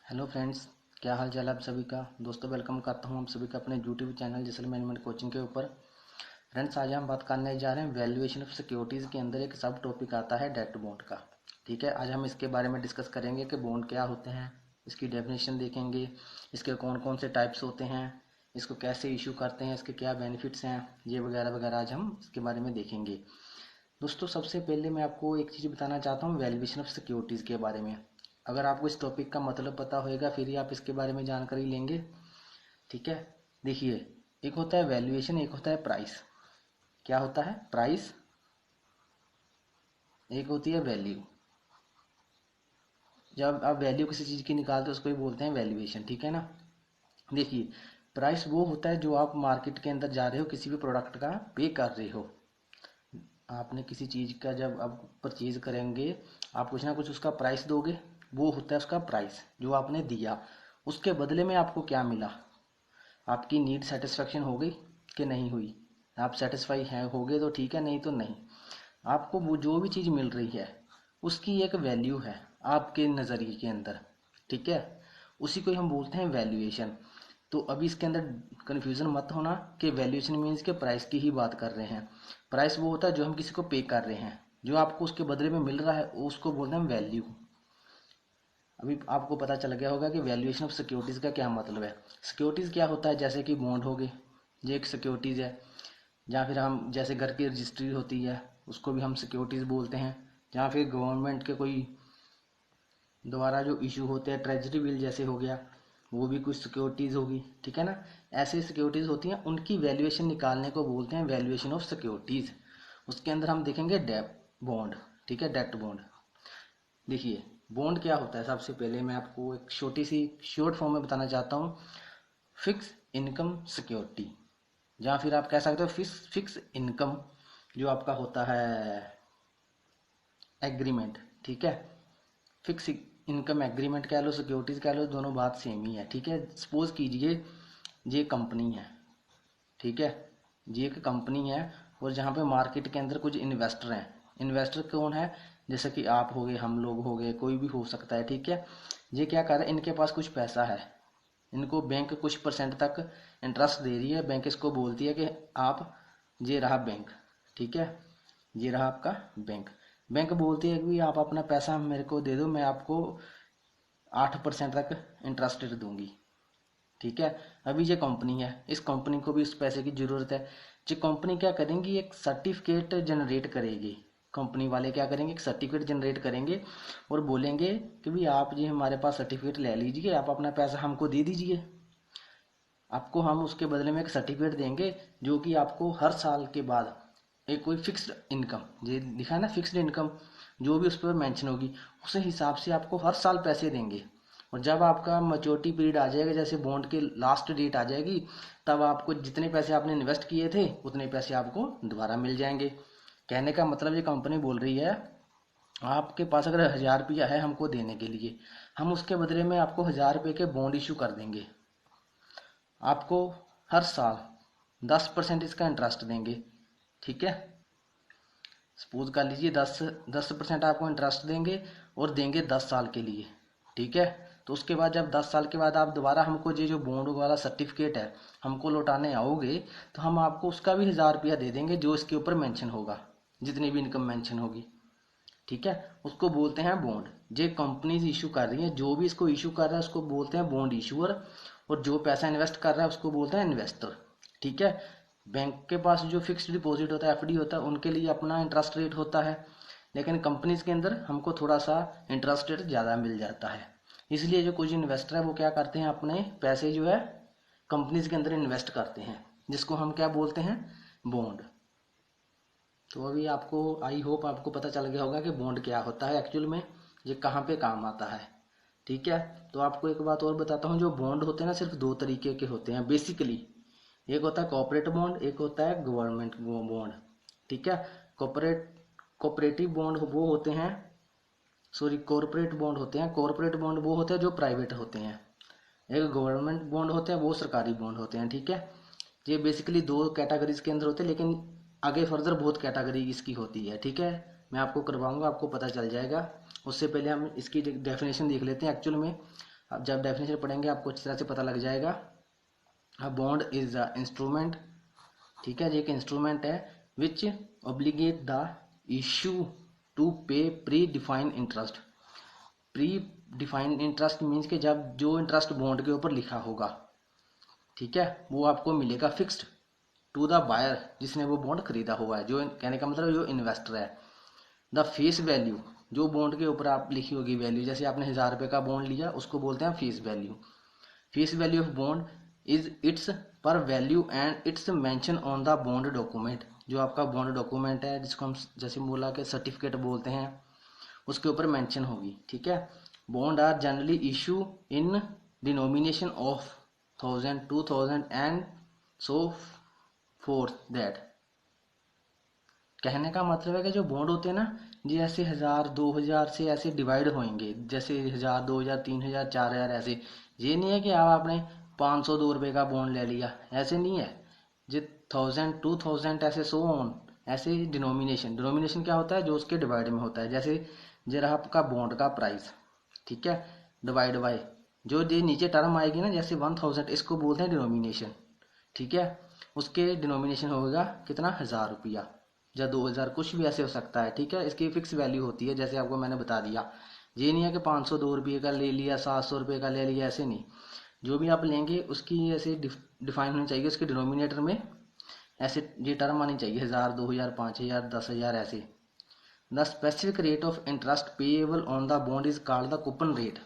Hello friends, क्या हाल चाल है आप सभी का। दोस्तों, वेलकम करता हूं आप सभी का अपने यूट्यूब चैनल जैसल मैनेजमेंट कोचिंग के ऊपर। फ्रेंड्स, आज हम बात करने जा रहे हैं वैल्यूएशन ऑफ सिक्योरिटीज़ के अंदर एक सब टॉपिक आता है डेट बॉन्ड का। ठीक है, आज हम इसके बारे में डिस्कस करेंगे कि बॉन्ड क्या होते हैं, इसकी डेफिनेशन देखेंगे, इसके कौन कौन से टाइप्स होते हैं, इसको कैसे इशू करते हैं, इसके क्या बेनिफिट्स हैं, ये वगैरह वगैरह आज हम इसके बारे में देखेंगे। दोस्तों, सबसे पहले मैं आपको एक चीज़ बताना चाहता हूँ वैल्यूएशन ऑफ सिक्योरिटीज़ के बारे में। अगर आपको इस टॉपिक का मतलब पता होएगा फिर ही आप इसके बारे में जानकारी लेंगे। ठीक है, देखिए, एक होता है वैल्यूएशन, एक होता है प्राइस। क्या होता है? प्राइस, एक होती है वैल्यू। जब आप वैल्यू किसी चीज़ की निकालते हो उसको ही बोलते हैं वैल्यूएशन। ठीक है ना। देखिए, प्राइस वो होता है जो आप मार्केट के अंदर जा रहे हो, किसी भी प्रोडक्ट का पे कर रहे हो। आपने किसी चीज़ का जब आप परचेज करेंगे, आप कुछ ना कुछ उसका प्राइस दोगे, वो होता है उसका प्राइस जो आपने दिया। उसके बदले में आपको क्या मिला? आपकी नीड सेटिस्फेक्शन हो गई कि नहीं हुई? आप सेटिस्फाई हैं होगे तो ठीक है, नहीं तो नहीं। आपको वो जो भी चीज़ मिल रही है उसकी एक वैल्यू है आपके नज़रिए के अंदर। ठीक है, उसी को ही हम बोलते हैं वैल्यूएशन। तो अभी इसके अंदर कन्फ्यूज़न मत होना कि वैल्यूएशन मीन्स के प्राइस की ही बात कर रहे हैं। प्राइस वो होता है जो हम किसी को पे कर रहे हैं, जो आपको उसके बदले में मिल रहा है उसको बोलते हैं वैल्यू। अभी आपको पता चल गया होगा कि वैल्यूएशन ऑफ सिक्योरिटीज़ का क्या मतलब है। सिक्योरिटीज़ क्या होता है? जैसे कि बॉन्ड हो गए, ये एक सिक्योरिटीज़ है। या फिर हम जैसे घर की रजिस्ट्री होती है उसको भी हम सिक्योरिटीज़ बोलते हैं। या फिर गवर्नमेंट के कोई द्वारा जो इशू होते हैं, ट्रेजरी बिल जैसे हो गया, वो भी कुछ सिक्योरिटीज़ होगी। ठीक है ना। ऐसे सिक्योरिटीज़ होती हैं, उनकी वैल्यूएशन निकालने को बोलते हैं वैल्यूएशन ऑफ सिक्योरिटीज़। उसके अंदर हम देखेंगे डेट बॉन्ड। ठीक है, डेट बॉन्ड। देखिए, बॉन्ड क्या होता है, सबसे पहले मैं आपको एक छोटी सी शॉर्ट फॉर्म में बताना चाहता हूँ। फिक्स इनकम सिक्योरिटी, या फिर आप कह सकते हो फिक्स इनकम जो आपका होता है एग्रीमेंट। ठीक है, फिक्स इनकम एग्रीमेंट कह लो, सिक्योरिटीज कह लो, दोनों बात सेम ही है। ठीक है, सपोज कीजिए ये कंपनी है। ठीक है, ये एक कंपनी है और जहाँ पे मार्केट के अंदर कुछ इन्वेस्टर हैं। इन्वेस्टर कौन है? जैसे कि आप हो गए, हम लोग हो गए, कोई भी हो सकता है। ठीक है, ये क्या कर रहे हैं, इनके पास कुछ पैसा है, इनको बैंक कुछ परसेंट तक इंटरेस्ट दे रही है। बैंक इसको बोलती है कि आप, ये रहा बैंक। ठीक है, ये रहा आपका बैंक। बैंक बोलती है कि आप अपना पैसा मेरे को दे दो, मैं आपको 8% तक इंटरेस्ट रेट दूंगी। ठीक है, अभी ये कंपनी है, इस कंपनी को भी उस पैसे की ज़रूरत है। जो कंपनी क्या करेंगी, एक सर्टिफिकेट जनरेट करेगी। कंपनी वाले क्या करेंगे, एक सर्टिफिकेट जनरेट करेंगे और बोलेंगे कि भाई आप जी हमारे पास सर्टिफिकेट ले लीजिए, आप अपना पैसा हमको दे दीजिए। आपको हम उसके बदले में एक सर्टिफिकेट देंगे जो कि आपको हर साल के बाद एक कोई फिक्स्ड इनकम, ये लिखा है ना फिक्स्ड इनकम, जो भी उस पर मेंशन होगी उस हिसाब से आपको हर साल पैसे देंगे। और जब आपका मैच्योरिटी पीरियड आ जाएगा, जैसे बॉन्ड की लास्ट डेट आ जाएगी, तब आपको जितने पैसे आपने इन्वेस्ट किए थे उतने पैसे आपको दोबारा मिल जाएंगे। कहने का मतलब ये कंपनी बोल रही है, आपके पास अगर 1000 रुपया है हमको देने के लिए, हम उसके बदले में आपको 1000 रुपये के बॉन्ड इशू कर देंगे। आपको हर साल 10% इसका इंटरेस्ट देंगे। ठीक है, सपोज कर लीजिए 10% आपको इंटरेस्ट देंगे और देंगे 10 साल के लिए। ठीक है, तो उसके बाद जब 10 साल के बाद आप दोबारा हमको ये जो बॉन्ड वाला सर्टिफिकेट है हमको लौटाने आओगे, तो हम आपको उसका भी 1000 रुपया दे देंगे जो इसके ऊपर मेंशन होगा, जितनी भी इनकम मेंशन होगी। ठीक है, उसको बोलते हैं बॉन्ड। जो कंपनीज इशू कर रही है, जो भी इसको इशू कर रहा है उसको बोलते हैं बॉन्ड इशूअर, और जो पैसा इन्वेस्ट कर रहा है उसको बोलते हैं इन्वेस्टर। ठीक है, बैंक के पास जो फिक्स्ड डिपॉजिट होता है, एफडी होता है, उनके लिए अपना इंटरेस्ट रेट होता है, लेकिन कंपनीज के अंदर हमको थोड़ा सा इंटरेस्ट रेट ज़्यादा मिल जाता है। इसलिए जो कुछ इन्वेस्टर है वो क्या करते हैं, अपने पैसे जो है कंपनीज के अंदर इन्वेस्ट करते हैं, जिसको हम क्या बोलते हैं, बॉन्ड। तो अभी आपको, आई होप आपको पता चल गया होगा कि बॉन्ड क्या होता है एक्चुअल में, ये कहाँ पे काम आता है। ठीक है, तो आपको एक बात और बताता हूँ, जो बॉन्ड होते हैं ना सिर्फ दो तरीके के होते हैं बेसिकली। एक होता है कॉर्पोरेट बॉन्ड, एक होता है गवर्नमेंट बॉन्ड। ठीक है, कॉपरेटिव बॉन्ड वो होते हैं, सॉरी कॉर्पोरेट बॉन्ड होते हैं, कॉर्पोरेट बॉन्ड वो होते हैं जो प्राइवेट होते हैं। एक गवर्नमेंट बॉन्ड होते हैं, वो सरकारी बॉन्ड होते हैं। ठीक है, ये बेसिकली दो कैटेगरीज के अंदर होते हैं, लेकिन आगे फर्दर बहुत कैटेगरी इसकी होती है। ठीक है, मैं आपको करवाऊंगा, आपको पता चल जाएगा। उससे पहले हम इसकी डेफिनेशन देख लेते हैं एक्चुअल में। अब जब डेफिनेशन पढ़ेंगे आपको अच्छी तरह से पता लग जाएगा। A bond is a instrument, ठीक है, ये एक इंस्ट्रूमेंट है विच ऑब्लिगेट द इशू टू पे pre defined interest. Pre defined interest means कि जब जो इंटरेस्ट बॉन्ड के ऊपर लिखा होगा, ठीक है, वो आपको मिलेगा फिक्स्ड टू द बायर जिसने वो बॉन्ड खरीदा हुआ है, जो कहने का मतलब जो इन्वेस्टर है। द फेस वैल्यू, जो बॉन्ड के ऊपर आप लिखी होगी वैल्यू, जैसे आपने 1000 रुपये का बॉन्ड लिया उसको बोलते हैं face value. Face value of bond is its par value and its mention on the bond document. जो आपका बॉन्ड डॉक्यूमेंट है जिसको हम जैसे बोला कि सर्टिफिकेट बोलते हैं, उसके ऊपर मेंशन होगी, ठीक है। Bond are generally issue in denomination of 1000, 2000 and so forth that. कहने का मतलब है कि जो बॉन्ड होते हैं ना, जी ऐसे 1000 2000 से ऐसे डिवाइड होंगे, जैसे 1000 2000 3000 4000 ऐसे। ये नहीं है कि आप आपने 502 रुपये का बॉन्ड ले लिया, ऐसे नहीं है। जो 1000 2000 ऐसे सो ऑन ऐसे डिनोमिनेशन। डिनोमिनेशन क्या होता है, जो उसके डिवाइड में होता है। जैसे ये रहा आपका बॉन्ड का प्राइस, ठीक है, डिवाइड बाय जो ये नीचे टर्म आएगी ना, जैसे 1000, इसको बोलते हैं डिनोमिनेशन, ठीक है। उसके डिनोमिनेशन होगा कितना, 1000 रुपया या 2000, कुछ भी ऐसे हो सकता है, ठीक है। इसकी फिक्स वैल्यू होती है, जैसे आपको मैंने बता दिया। ये नहीं है कि 502 रुपये का ले लिया, 700 रुपये का ले लिया, ऐसे नहीं। जो भी आप लेंगे उसकी ऐसे डिफाइन होनी चाहिए, उसके डिनोमिनेटर में ऐसे ये टर्म आनी चाहिए, 1000 2000 5000 10,000 ऐसे। The specific rate of interest payable on the bond is called the coupon rate.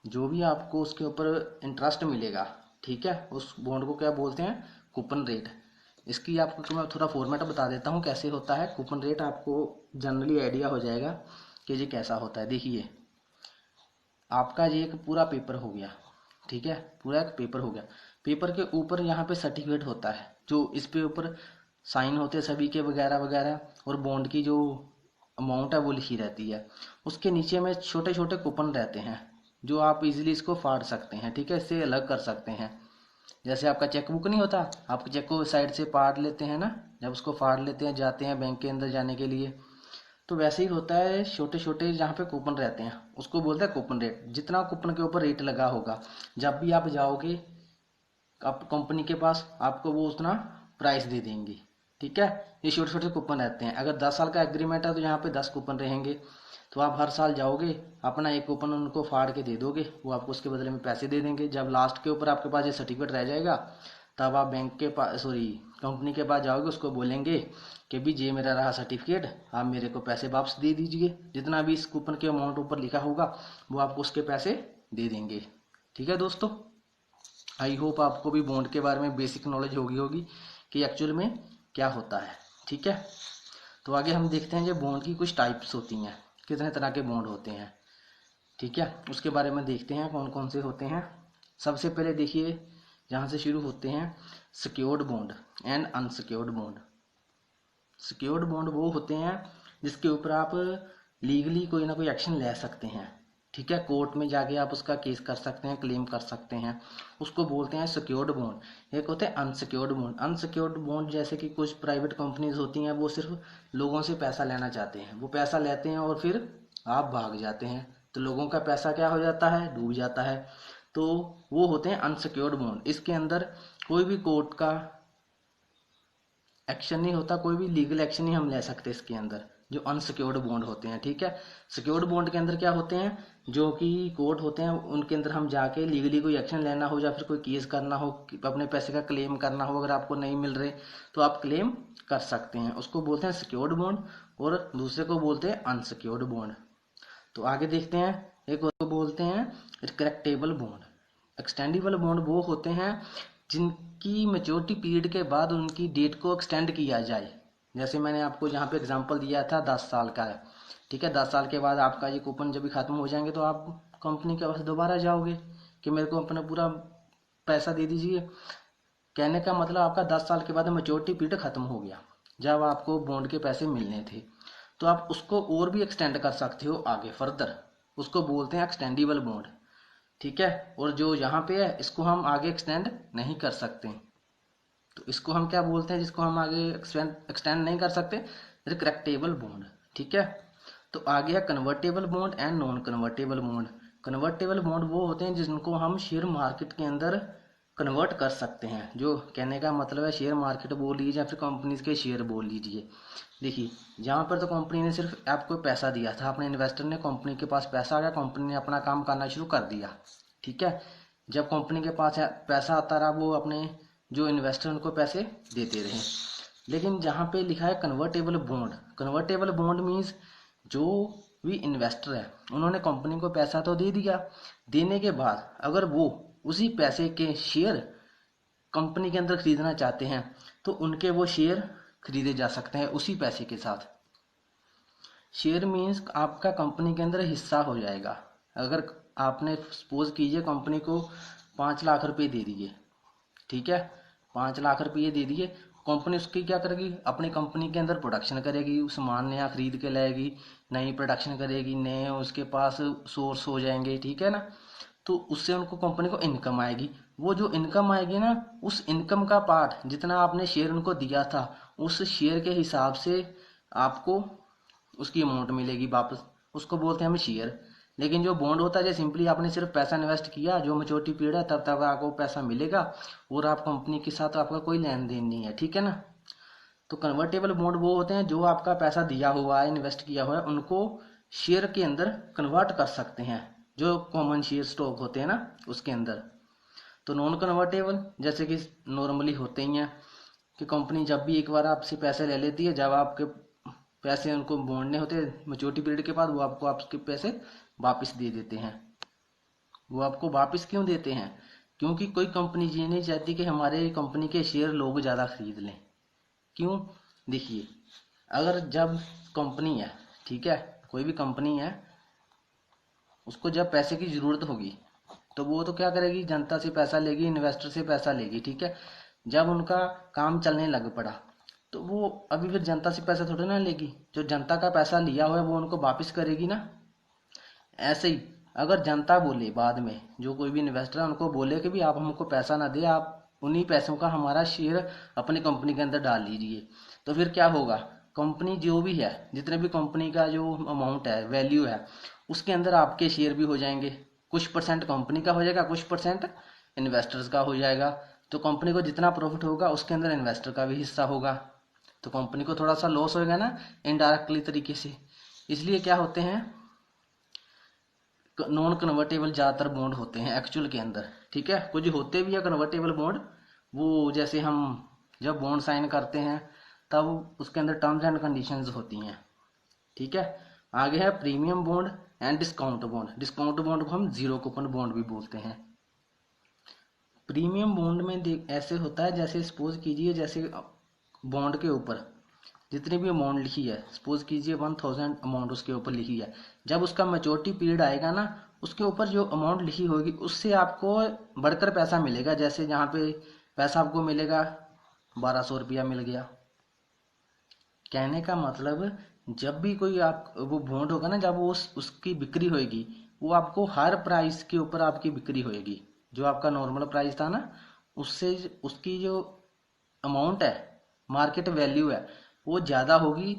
जो भी आपको उसके ऊपर इंटरेस्ट मिलेगा, ठीक है, उस बॉन्ड को क्या बोलते हैं, कूपन रेट। इसकी आपको मैं थोड़ा फॉर्मेट बता देता हूँ कैसे होता है कूपन रेट, आपको जनरली आइडिया हो जाएगा कि ये कैसा होता है। देखिए, आपका ये एक पूरा पेपर हो गया, ठीक है, पूरा एक पेपर हो गया। पेपर के ऊपर यहाँ पे सर्टिफिकेट होता है, जो इस पे ऊपर साइन होते हैं सभी के वगैरह वगैरह, और बॉन्ड की जो अमाउंट है वो लिखी रहती है। उसके नीचे में छोटे छोटे कूपन रहते हैं, जो आप इजीली इसको फाड़ सकते हैं, ठीक है, इससे अलग कर सकते हैं। जैसे आपका चेक बुक नहीं होता, आप चेक को साइड से फाड़ लेते हैं ना, जब उसको फाड़ लेते हैं जाते हैं बैंक के अंदर जाने के लिए, तो वैसे ही होता है। छोटे छोटे जहाँ पे कूपन रहते हैं उसको बोलते हैं कूपन रेट। जितना कूपन के ऊपर रेट लगा होगा, जब भी आप जाओगे आप कंपनी के पास, आपको वो उतना प्राइस दे देंगे, ठीक है। ये छोटे छोटे कूपन रहते हैं। अगर 10 साल का एग्रीमेंट है तो यहाँ पे 10 कूपन रहेंगे, तो आप हर साल जाओगे अपना एक कूपन उनको फाड़ के दे दोगे, वो आपको उसके बदले में पैसे दे देंगे। जब लास्ट के ऊपर आपके पास ये सर्टिफिकेट रह जाएगा, तब आप बैंक के पास सॉरी कंपनी के पास जाओगे, उसको बोलेंगे कि भी ये मेरा रहा सर्टिफिकेट, आप मेरे को पैसे वापस दे दीजिए। जितना भी इस कूपन के अमाउंट ऊपर लिखा होगा वो आपको उसके पैसे दे देंगे, ठीक है दोस्तों। आई होप आपको भी बॉन्ड के बारे में बेसिक नॉलेज होगी कि एक्चुअल में क्या होता है, ठीक है। तो आगे हम देखते हैं जो बॉन्ड की कुछ टाइप्स होती हैं, कितने तरह के बॉन्ड होते हैं, ठीक है, उसके बारे में देखते हैं कौन कौन से होते हैं। सबसे पहले देखिए जहाँ से शुरू होते हैं, secured bond and unsecured bond. Secured bond वो होते हैं जिसके ऊपर आप लीगली कोई ना कोई एक्शन ले सकते हैं, ठीक है, कोर्ट में जाके आप उसका केस कर सकते हैं, क्लेम कर सकते हैं, उसको बोलते हैं सिक्योर्ड बॉन्ड। एक होते हैं अनसिक्योर्ड बॉन्ड। अनसिक्योर्ड बॉन्ड जैसे कि कुछ प्राइवेट कंपनीज होती हैं, वो सिर्फ लोगों से पैसा लेना चाहते हैं, वो पैसा लेते हैं और फिर आप भाग जाते हैं, तो लोगों का पैसा क्या हो जाता है, डूब जाता है। तो वो होते हैं अनसिक्योर्ड बॉन्ड। इसके अंदर कोई भी कोर्ट का एक्शन नहीं होता, कोई भी लीगल एक्शन नहीं हम ले सकते इसके अंदर, जो अनसिक्योर्ड बॉन्ड होते हैं, ठीक है। सिक्योर्ड बॉन्ड के अंदर क्या होते हैं, जो कि कोर्ट होते हैं, उनके अंदर हम जाके लीगली कोई एक्शन लेना हो या फिर कोई केस करना हो, अपने पैसे का क्लेम करना हो, अगर आपको नहीं मिल रहे तो आप क्लेम कर सकते हैं, उसको बोलते हैं सिक्योर्ड बॉन्ड। और दूसरे को बोलते हैं अनसिक्योर्ड बॉन्ड। तो आगे देखते हैं, एक को बोलते हैं रिकरेक्टेबल बॉन्ड। एक्सटेंडेबल बॉन्ड वो होते हैं जिनकी मेच्योरिटी पीरियड के बाद उनकी डेट को एक्सटेंड किया जाए। जैसे मैंने आपको यहाँ पे एग्जांपल दिया था 10 साल का है, ठीक है, 10 साल के बाद आपका ये कूपन जब भी खत्म हो जाएंगे तो आप कंपनी के पास दोबारा जाओगे कि मेरे को अपना पूरा पैसा दे दीजिए। कहने का मतलब आपका 10 साल के बाद मेच्योरिटी पीरियड खत्म हो गया, जब आपको बॉन्ड के पैसे मिलने थे, तो आप उसको और भी एक्सटेंड कर सकते हो आगे फर्दर, उसको बोलते हैं एक्सटेंडेबल बॉन्ड, ठीक है। और जो यहाँ पे है इसको हम आगे एक्सटेंड नहीं कर सकते, तो इसको हम क्या बोलते हैं, जिसको हम आगे एक्सटेंड नहीं कर सकते, रिकरेक्टेबल बॉन्ड, ठीक है। तो आगे है convertible bond and non convertible bond. Convertible bond वो होते हैं जिनको हम शेयर मार्केट के अंदर कन्वर्ट कर सकते हैं। जो कहने का मतलब है शेयर मार्केट बोल लीजिए या फिर कंपनीज के शेयर बोल लीजिए। देखिए जहाँ पर तो कंपनी ने सिर्फ आपको पैसा दिया था, अपने इन्वेस्टर ने, कंपनी के पास पैसा आ गया, कंपनी ने अपना काम करना शुरू कर दिया। ठीक है, जब कंपनी के पास पैसा आता रहा वो अपने जो इन्वेस्टर उनको पैसे देते रहे। लेकिन जहाँ पे लिखा है convertible bond, convertible bond means जो भी इन्वेस्टर है उन्होंने कंपनी को पैसा तो दे दिया, देने के बाद अगर वो उसी पैसे के शेयर कंपनी के अंदर खरीदना चाहते हैं तो उनके वो शेयर खरीदे जा सकते हैं उसी पैसे के साथ। शेयर मीन्स आपका कंपनी के अंदर हिस्सा हो जाएगा। अगर आपने सपोज कीजिए कंपनी को 5 लाख रुपए दे दिए, ठीक है, 5 लाख रुपये दे दिए, कंपनी उसकी क्या करेगी, अपनी कंपनी के अंदर प्रोडक्शन करेगी, सामान नया खरीद के लाएगी, नई प्रोडक्शन करेगी, नए उसके पास सोर्स हो जाएंगे, ठीक है ना। तो उससे उनको कंपनी को इनकम आएगी। वो जो इनकम आएगी ना, उस इनकम का पार्ट जितना आपने शेयर उनको दिया था उस शेयर के हिसाब से आपको उसकी अमाउंट मिलेगी वापस, उसको बोलते हैं हम शेयर। लेकिन जो बॉन्ड होता है, जो सिंपली आपने सिर्फ पैसा इन्वेस्ट किया, जो मैच्योरिटी पीरियड है तब तक आपको पैसा मिलेगा और आप कंपनी के साथ आपका कोई लेन देन नहीं है, ठीक है ना। तो कन्वर्टेबल बॉन्ड वो होते हैं जो आपका पैसा दिया हुआ है, इन्वेस्ट किया हुआ है, उनको शेयर के अंदर कन्वर्ट कर सकते हैं, जो कॉमन शेयर स्टॉक होते हैं ना उसके अंदर। तो नॉन कन्वर्टेबल जैसे कि नॉर्मली होते ही हैं कि कंपनी जब भी एक बार आपसे पैसे ले लेती है, जब आपके पैसे उनको मोड़ने होते हैं मैच्योरिटी पीरियड के बाद, वो आपको आपके पैसे वापस दे देते हैं। वो आपको वापस क्यों देते हैं? क्योंकि कोई कंपनी ये नहीं चाहती कि हमारे कंपनी के शेयर लोग ज़्यादा खरीद लें। क्यों? देखिए, अगर जब कंपनी है, ठीक है, कोई भी कंपनी है, उसको जब पैसे की ज़रूरत होगी तो वो तो क्या करेगी, जनता से पैसा लेगी, इन्वेस्टर से पैसा लेगी, ठीक है। जब उनका काम चलने लग पड़ा तो वो अभी फिर जनता से पैसा थोड़ी ना लेगी, जो जनता का पैसा लिया हुआ है वो उनको वापस करेगी ना। ऐसे ही अगर जनता बोले बाद में, जो कोई भी इन्वेस्टर है उनको बोले कि भी आप हमको पैसा ना दे, आप उन्हीं पैसों का हमारा शेयर अपनी कंपनी के अंदर डाल लीजिए, तो फिर क्या होगा, कंपनी जो भी है, जितने भी कंपनी का जो अमाउंट है, वैल्यू है, उसके अंदर आपके शेयर भी हो जाएंगे। कुछ परसेंट कंपनी का हो जाएगा, कुछ परसेंट इन्वेस्टर्स का हो जाएगा। तो कंपनी को जितना प्रॉफिट होगा उसके अंदर इन्वेस्टर का भी हिस्सा होगा, तो कंपनी को थोड़ा सा लॉस होगा ना इनडायरेक्टली तरीके से। इसलिए क्या होते हैं, नॉन कन्वर्टेबल ज़्यादातर बॉन्ड होते हैं एक्चुअल के अंदर, ठीक है। कुछ होते भी है कन्वर्टेबल बॉन्ड, वो जैसे हम जब बॉन्ड साइन करते हैं तब उसके अंदर टर्म्स एंड कंडीशंस होती हैं, ठीक है। आगे है premium bond and discount bond. Discount bond को हम जीरो कूपन बॉन्ड भी बोलते हैं। प्रीमियम बॉन्ड में ऐसे होता है, जैसे सपोज कीजिए, जैसे बॉन्ड के ऊपर जितनी भी अमाउंट लिखी है, सपोज कीजिए 1000 अमाउंट उसके ऊपर लिखी है, जब उसका मैच्योरिटी पीरियड आएगा ना, उसके ऊपर जो अमाउंट लिखी होगी उससे आपको बढ़कर पैसा मिलेगा। जैसे जहाँ पे पैसा आपको मिलेगा 1200 रुपया मिल गया। कहने का मतलब जब भी कोई आप वो बॉन्ड होगा ना, जब वो उसकी बिक्री होगी, वो आपको हर प्राइस के ऊपर आपकी बिक्री होगी। जो आपका नॉर्मल प्राइस था ना, उससे उसकी जो अमाउंट है, मार्केट वैल्यू है, वो ज़्यादा होगी,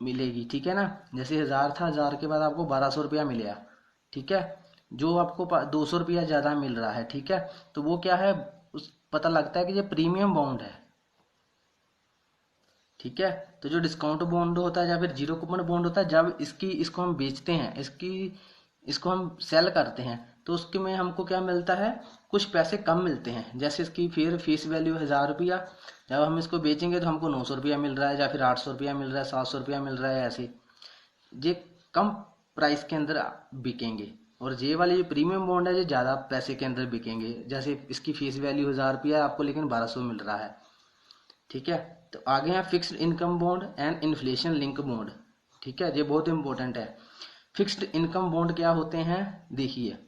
मिलेगी, ठीक है ना। जैसे 1000 था, 1000 के बाद आपको 1200 रुपया मिलेगा, ठीक है, जो आपको 200 रुपया ज़्यादा मिल रहा है, ठीक है। तो वो क्या है, उस पता लगता है कि ये प्रीमियम बॉन्ड है, ठीक है। तो जो डिस्काउंट बॉन्ड होता है या फिर जीरो कूपन बॉन्ड होता है, जब इसको हम बेचते हैं, इसको हम सेल करते हैं, तो उसके में हमको क्या मिलता है, कुछ पैसे कम मिलते हैं। जैसे इसकी फिर फेस वैल्यू है 1000 रुपया, जब हम इसको बेचेंगे तो हमको 900 रुपया मिल रहा है, या फिर 800 रुपया मिल रहा है, 700 रुपया मिल रहा है, ऐसे ये कम प्राइस के अंदर बिकेंगे। और ये वाले जो प्रीमियम बॉन्ड है, ये ज़्यादा पैसे के अंदर बिकेंगे। जैसे इसकी फेस वैल्यू 1000 रुपया आपको, लेकिन 1200 मिल रहा है, ठीक है। तो आगे है fixed income bond and inflation link bond, ठीक है, ये बहुत इंपॉर्टेंट है। फिक्स्ड इनकम बॉन्ड क्या होते हैं, देखिए,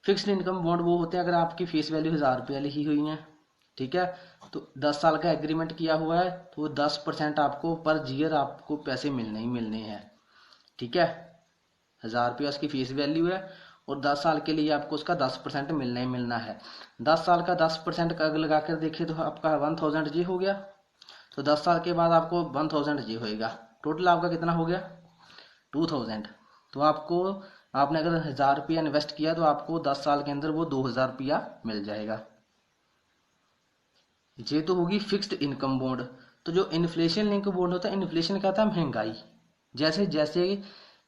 फिक्स्ड इनकम बॉन्ड वो होते हैं, अगर आपकी फेस वैल्यू 1000 रुपया लिखी हुई है, ठीक है, तो 10 साल का एग्रीमेंट किया हुआ है, तो 10% आपको पर ईयर आपको पैसे मिलने ही मिलने हैं, ठीक है। 1000 रुपया उसकी फीस वैल्यू है और 10 साल के लिए आपको उसका 10% मिलना ही मिलना है। 10 साल का 10% का अगर लगा कर देखिए तो आपका 1000 जी हो गया, तो 10 साल के बाद आपको 1000 जी होएगा, टोटल आपका कितना हो गया 2000। तो आपको आपने अगर 1000 रुपया इन्वेस्ट किया तो आपको 10 साल के अंदर वो 2000 रुपया मिल जाएगा। ये तो होगी फिक्स्ड इनकम बॉन्ड। तो जो इन्फ्लेशन लिंक बॉन्ड होता है, इन्फ्लेशन क्या होता है, महंगाई। जैसे जैसे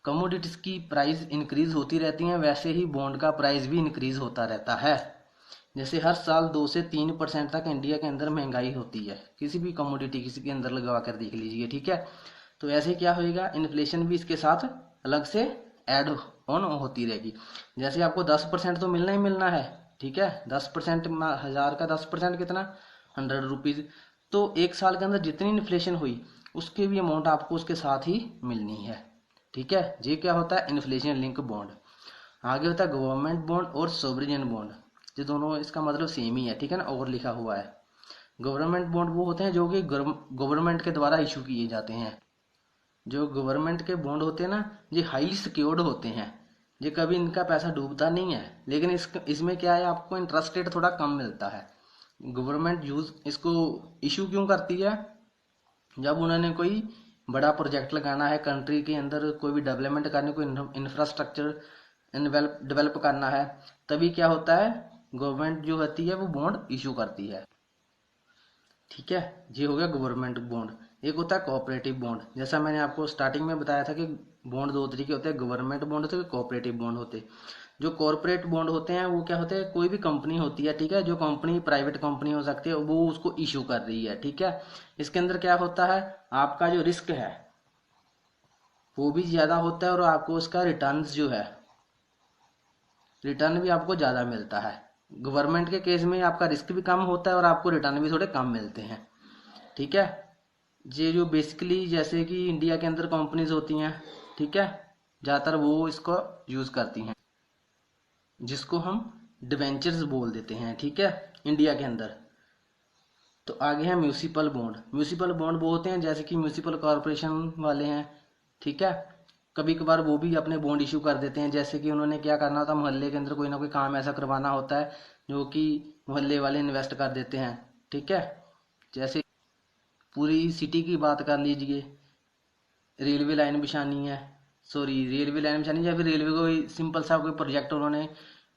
कमोडिटीज की प्राइस इंक्रीज होती रहती हैं वैसे ही बॉन्ड का प्राइस भी इंक्रीज होता रहता है। जैसे हर साल 2 से 3% तक इंडिया के अंदर महंगाई होती है, किसी भी कमोडिटी किसी के अंदर लगवा कर देख लीजिए, ठीक है। तो ऐसे क्या होएगा, इन्फ्लेशन भी इसके साथ अलग से ऐड ऑन होती रहेगी। जैसे आपको 10% तो मिलना ही मिलना है, ठीक है। 10%, 1000 का 10% कितना, 100 रुपीज। तो एक साल के अंदर जितनी इन्फ्लेशन हुई उसके भी अमाउंट आपको उसके साथ ही मिलनी है, ठीक है। ये क्या होता है, इन्फ्लेशन लिंक बॉन्ड। आगे होता है गवर्नमेंट बॉन्ड और सोवरेन बॉन्ड। ये दोनों इसका मतलब सेम ही है, ठीक है ना, और लिखा हुआ है। गवर्नमेंट बॉन्ड वो होते हैं जो कि गवर्नमेंट के द्वारा इशू किए जाते हैं। जो गवर्नमेंट के बॉन्ड होते हैं ना, ये हाईली सिक्योर्ड होते हैं, ये कभी इनका पैसा डूबता नहीं है। लेकिन इसमें क्या है, आपको इंटरेस्ट रेट थोड़ा कम मिलता है। गवर्नमेंट यूज इसको इशू क्यों करती है, जब उन्होंने कोई बड़ा प्रोजेक्ट लगाना है कंट्री के अंदर, कोई भी डेवलपमेंट करनी, कोई इंफ्रास्ट्रक्चर डेवलप करना है, तभी क्या होता है, गवर्नमेंट जो होती है वो बॉन्ड इशू करती है, ठीक है। ये हो गया गवर्नमेंट बॉन्ड। एक होता है कोऑपरेटिव बॉन्ड। जैसा मैंने आपको स्टार्टिंग में बताया था कि बॉन्ड दो तरीके होते हैं, गवर्नमेंट बॉन्ड होते हैं, कोऑपरेटिव बॉन्ड होते हैं। जो कॉर्पोरेट बॉन्ड होते हैं वो क्या होते हैं, कोई भी कंपनी होती है, ठीक है, जो कंपनी प्राइवेट कंपनी हो सकती है, वो उसको इशू कर रही है, ठीक है। इसके अंदर क्या होता है, आपका जो रिस्क है वो भी ज्यादा होता है और आपको उसका रिटर्न जो है, रिटर्न भी आपको ज्यादा मिलता है। गवर्नमेंट के केस में आपका रिस्क भी कम होता है और आपको रिटर्न भी थोड़े कम मिलते हैं, ठीक है। ये जो बेसिकली जैसे कि इंडिया के अंदर कंपनीज होती हैं, ठीक है, ज़्यादातर वो इसको यूज़ करती हैं, जिसको हम डिवेंचर्स बोल देते हैं, ठीक है, इंडिया के अंदर। तो आगे है म्यूनिसिपल बॉन्ड। म्यूनिसिपल बॉन्ड वो होते हैं जैसे कि म्यूनिसिपल कॉरपोरेशन वाले हैं, ठीक है, कभी कभार वो भी अपने बॉन्ड इशू कर देते हैं। जैसे कि उन्होंने क्या करना होता है, मोहल्ले के अंदर कोई ना कोई काम ऐसा करवाना होता है जो कि मोहल्ले वाले इन्वेस्ट कर देते हैं, ठीक है। जैसे पूरी सिटी की बात कर लीजिए, रेलवे लाइन बिछानी है, रेलवे लाइन बिछानी है, या फिर रेलवे को सिंपल सा कोई प्रोजेक्ट उन्होंने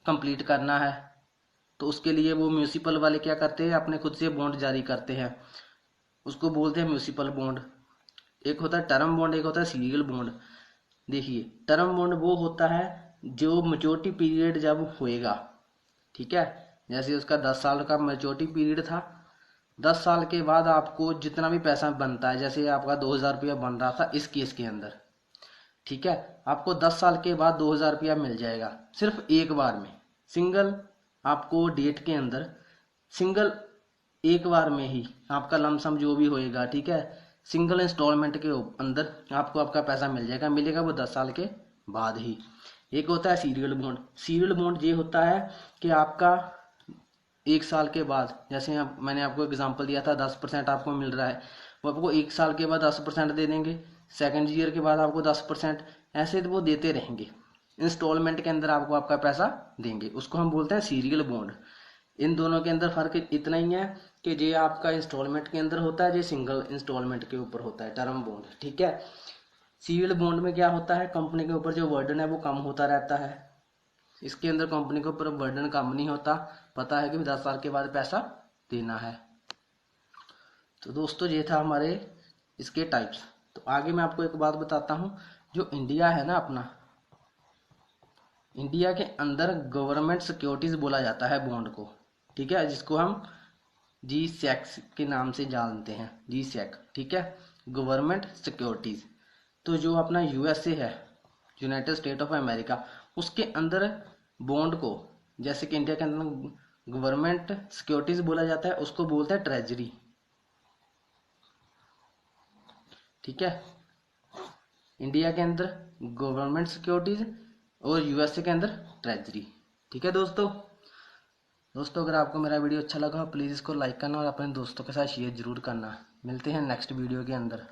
कंप्लीट करना है, तो उसके लिए वो म्यूनिसिपल वाले क्या करते हैं, अपने खुद से बॉन्ड जारी करते हैं, उसको बोलते हैं म्यूनिसिपल बॉन्ड। एक होता है टर्म बॉन्ड, एक होता है सीरियल बॉन्ड। देखिए टर्म बॉन्ड वो होता है जो मेच्योरिटी पीरियड जब होएगा, ठीक है, जैसे उसका 10 साल का मेच्योरिटी पीरियड था, 10 साल के बाद आपको जितना भी पैसा बनता है, जैसे आपका 2000 रुपया बन रहा था इस केस के अंदर, ठीक है, आपको 10 साल के बाद 2000 रुपया मिल जाएगा, सिर्फ एक बार में, सिंगल, आपको डेट के अंदर सिंगल एक बार में ही आपका लमसम जो भी होएगा, ठीक है, सिंगल इंस्टॉलमेंट के अंदर आपको आपका पैसा मिल जाएगा, मिलेगा वो 10 साल के बाद ही। एक होता है सीरियल बॉन्ड। सीरियल बॉन्ड ये होता है कि आपका एक साल के बाद, जैसे मैंने आपको एग्जांपल दिया था 10% आपको मिल रहा है, वो आपको एक साल के बाद 10% दे देंगे, सेकंड ईयर के बाद आपको 10%, ऐसे वो देते रहेंगे, इंस्टॉलमेंट के अंदर आपको आपका पैसा देंगे, उसको हम बोलते हैं सीरियल बॉन्ड। इन दोनों के अंदर फर्क इतना ही है कि ये आपका इंस्टॉलमेंट के अंदर होता है, ये सिंगल इंस्टॉलमेंट के ऊपर होता है, टर्म बॉन्ड, ठीक है। सीरियल बॉन्ड में क्या होता है, कंपनी के ऊपर जो वर्डन है वो कम होता रहता है, इसके अंदर कंपनी के ऊपर वर्डन कम नहीं होता, पता है कि 10 साल के बाद पैसा देना है। तो दोस्तों ये था हमारे इसके टाइप्स। तो आगे मैं आपको एक बात बताता हूँ, जो इंडिया है ना अपना, इंडिया के अंदर गवर्नमेंट सिक्योरिटीज बोला जाता है बॉन्ड को, ठीक है, जिसको हम जी सैक्स के नाम से जानते हैं, जी सैक, ठीक है, गवर्नमेंट सिक्योरिटीज। तो जो अपना यूएसए है, यूनाइटेड स्टेट ऑफ अमेरिका, उसके अंदर बॉन्ड को, जैसे कि इंडिया के अंदर गवर्नमेंट सिक्योरिटीज बोला जाता है, उसको बोलते हैं ट्रेजरी, ठीक है। इंडिया के अंदर गवर्नमेंट सिक्योरिटीज और यूएसए के अंदर ट्रेजरी, ठीक है दोस्तों अगर आपको मेरा वीडियो अच्छा लगा प्लीज़ इसको लाइक करना और अपने दोस्तों के साथ शेयर जरूर करना। मिलते हैं नेक्स्ट वीडियो के अंदर।